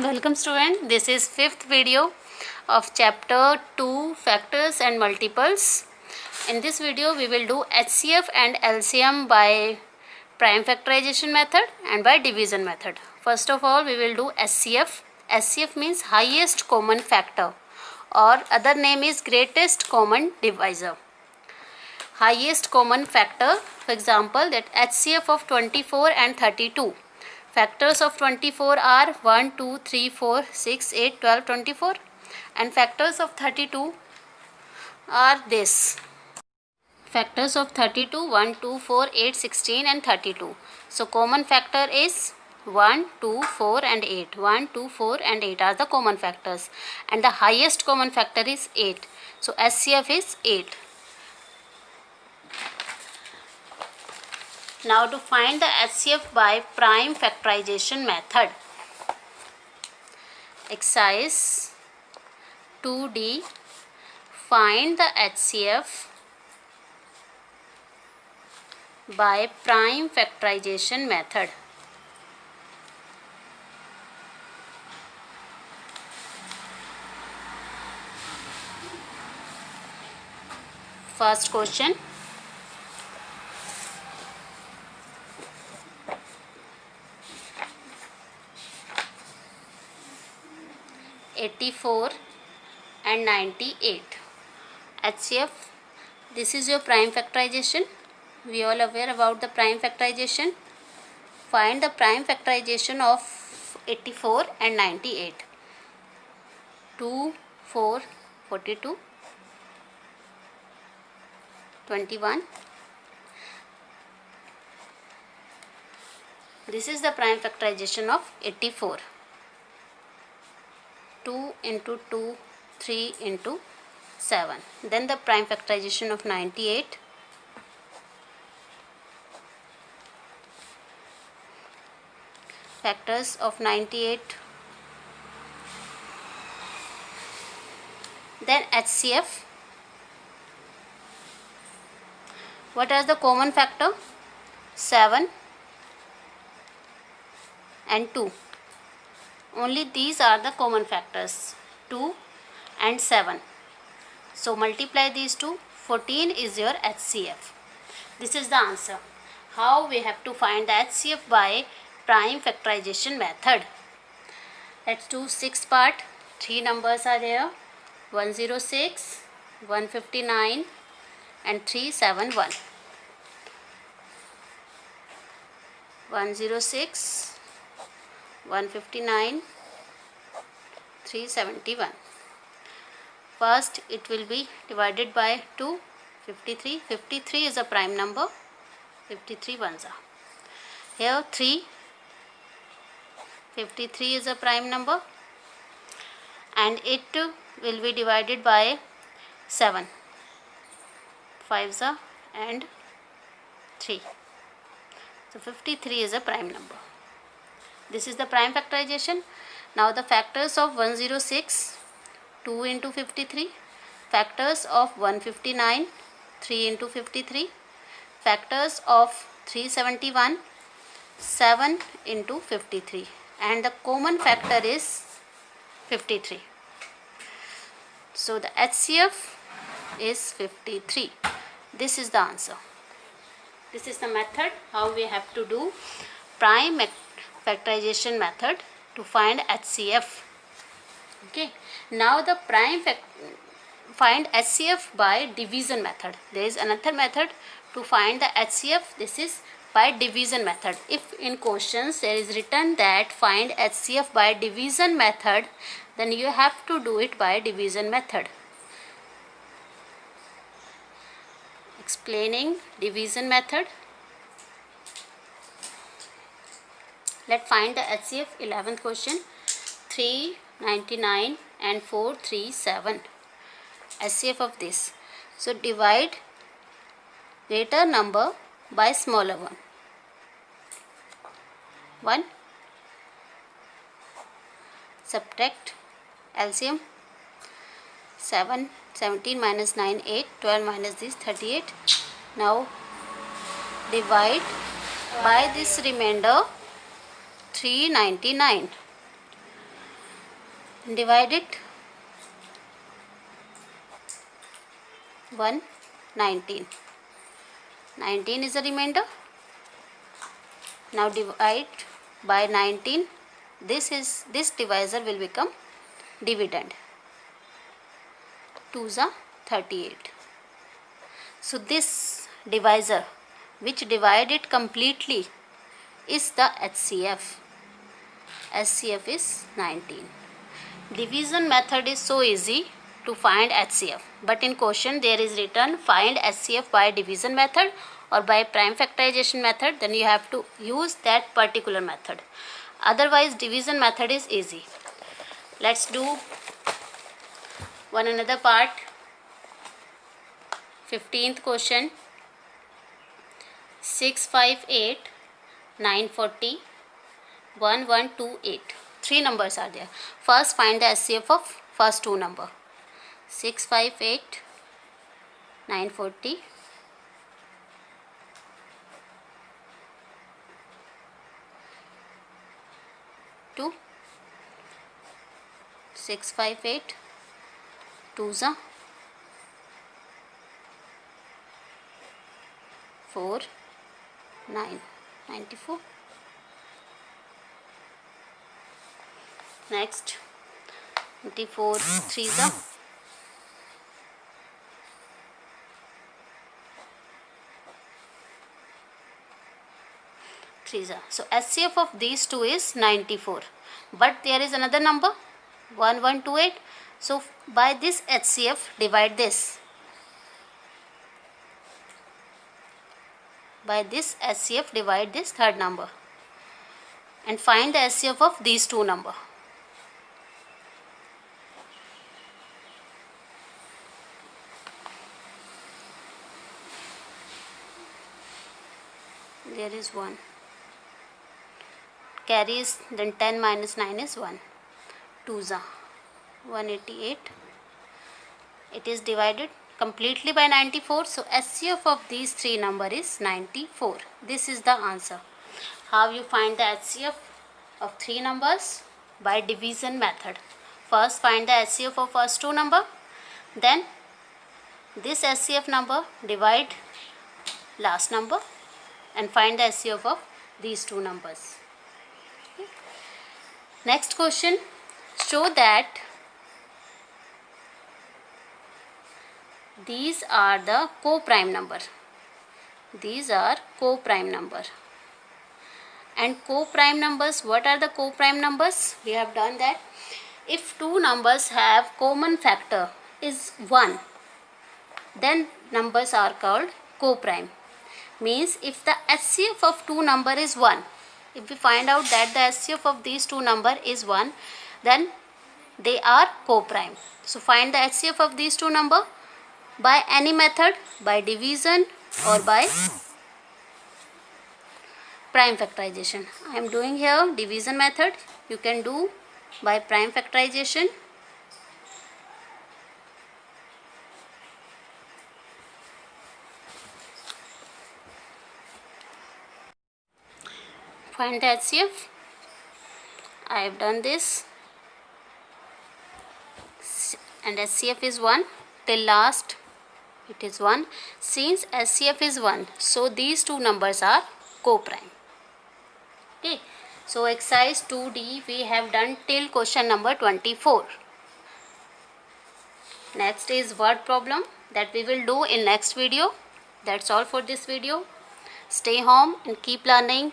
Welcome student, this is fifth video of chapter 2 factors and multiples. In this video we will do HCF and LCM by prime factorization method and by division method. First of all we will do HCF. HCF means highest common factor or other name is greatest common divisor. Highest common factor, for example, that HCF of 24 and 32. Factors of 24 are 1, 2, 3, 4, 6, 8, 12, 24 and factors of 32 are this. Factors of 32 1, 2, 4, 8, 16 and 32. So common factor is 1, 2, 4 and 8. 1, 2, 4 and 8 are the common factors and the highest common factor is 8. So HCF is 8. Now to find the HCF by prime factorization method. Exercise 2D. Find the HCF by prime factorization method. First question. (84) and 98. HCF, this is your prime factorization. We all aware about the prime factorization. Find the prime factorization of 84 and 98. 2, 4, 42, 21. This is the prime factorization of 84. 2 into 2, 3 into 7. Then the prime factorization of 98. Factors of 98. Then HCF. What are the common factor? 7 and 2. Only these are the common factors, 2 and 7. So multiply these two, 14 is your HCF. This is the answer. How we have to find the HCF by prime factorization method. Let's do 6 part. 3 numbers are there, 106, 159 and 371. 106, 159, 371. First it will be divided by 2, 53. 53 is a prime number, 53 ones are. Here 3, 53 is a prime number and it will be divided by 7. 5s are and 3. So 53 is a prime number. This is the prime factorization. Now the factors of 106, 2 into 53. Factors of 159, 3 into 53. Factors of 371, 7 into 53. And the common factor is 53. So the HCF is 53. This is the answer. This is the method how we have to do prime factorization method to find HCF. Okay. Now the find HCF by division method. There is another method to find the HCF. This is by division method. If in questions there is written that find HCF by division method, then you have to do it by division method. Explaining division method. Let's find the HCF. 11th question. 399 and 437. HCF of this. So divide greater number by smaller one. 1. Subtract LCM. 7, 17 minus 9, 8, 12 minus this, 38. Now divide by this remainder 399. divide it 1 19. 19 is the remainder. Now divide by 19. This divisor will become dividend. 2s are 38. So this divisor which divided completely is the HCF. HCF is 19. Division method is so easy to find HCF, but in question there is written find HCF by division method or by prime factorization method, then you have to use that particular method. Otherwise division method is easy. Let's do one another part. 15th question. 658 940 1128. Three numbers are there. First find the HCF of first two number. 658 940 2 658 2s are 4 9 94. Next 24 3s are 3s are. So HCF of these two is 94, but there is another number 1128. So by this HCF divide this. By this HCF divide this third number and find the HCF of these two number. There is 1. Carries, then 10 minus 9 is 1. 2s are 188. It is divided completely by 94. So HCF of these three number is 94. This is the answer. How you find the HCF of three numbers? By division method. First find the HCF of first two number. Then this HCF number divide last number and find the HCF of these two numbers. Okay. Next question. Show that these are the co-prime number. These are co-prime number. And co-prime numbers, what are the co-prime numbers? We have done that. If two numbers have common factor is 1, then numbers are called co-prime. Means if the HCF of two number is 1, if we find out that the HCF of these two number is 1, then they are co-prime. So find the HCF of these two number by any method, by division or by prime factorization. I am doing here division method. You can do by prime factorization. Find the HCF. I have done this and HCF is 1 till last it is 1. Since HCF is 1, so these two numbers are co-prime. Okay, so exercise 2D we have done till question number 24. Next is word problem that we will do in next video. That's all for this video. Stay home and keep learning.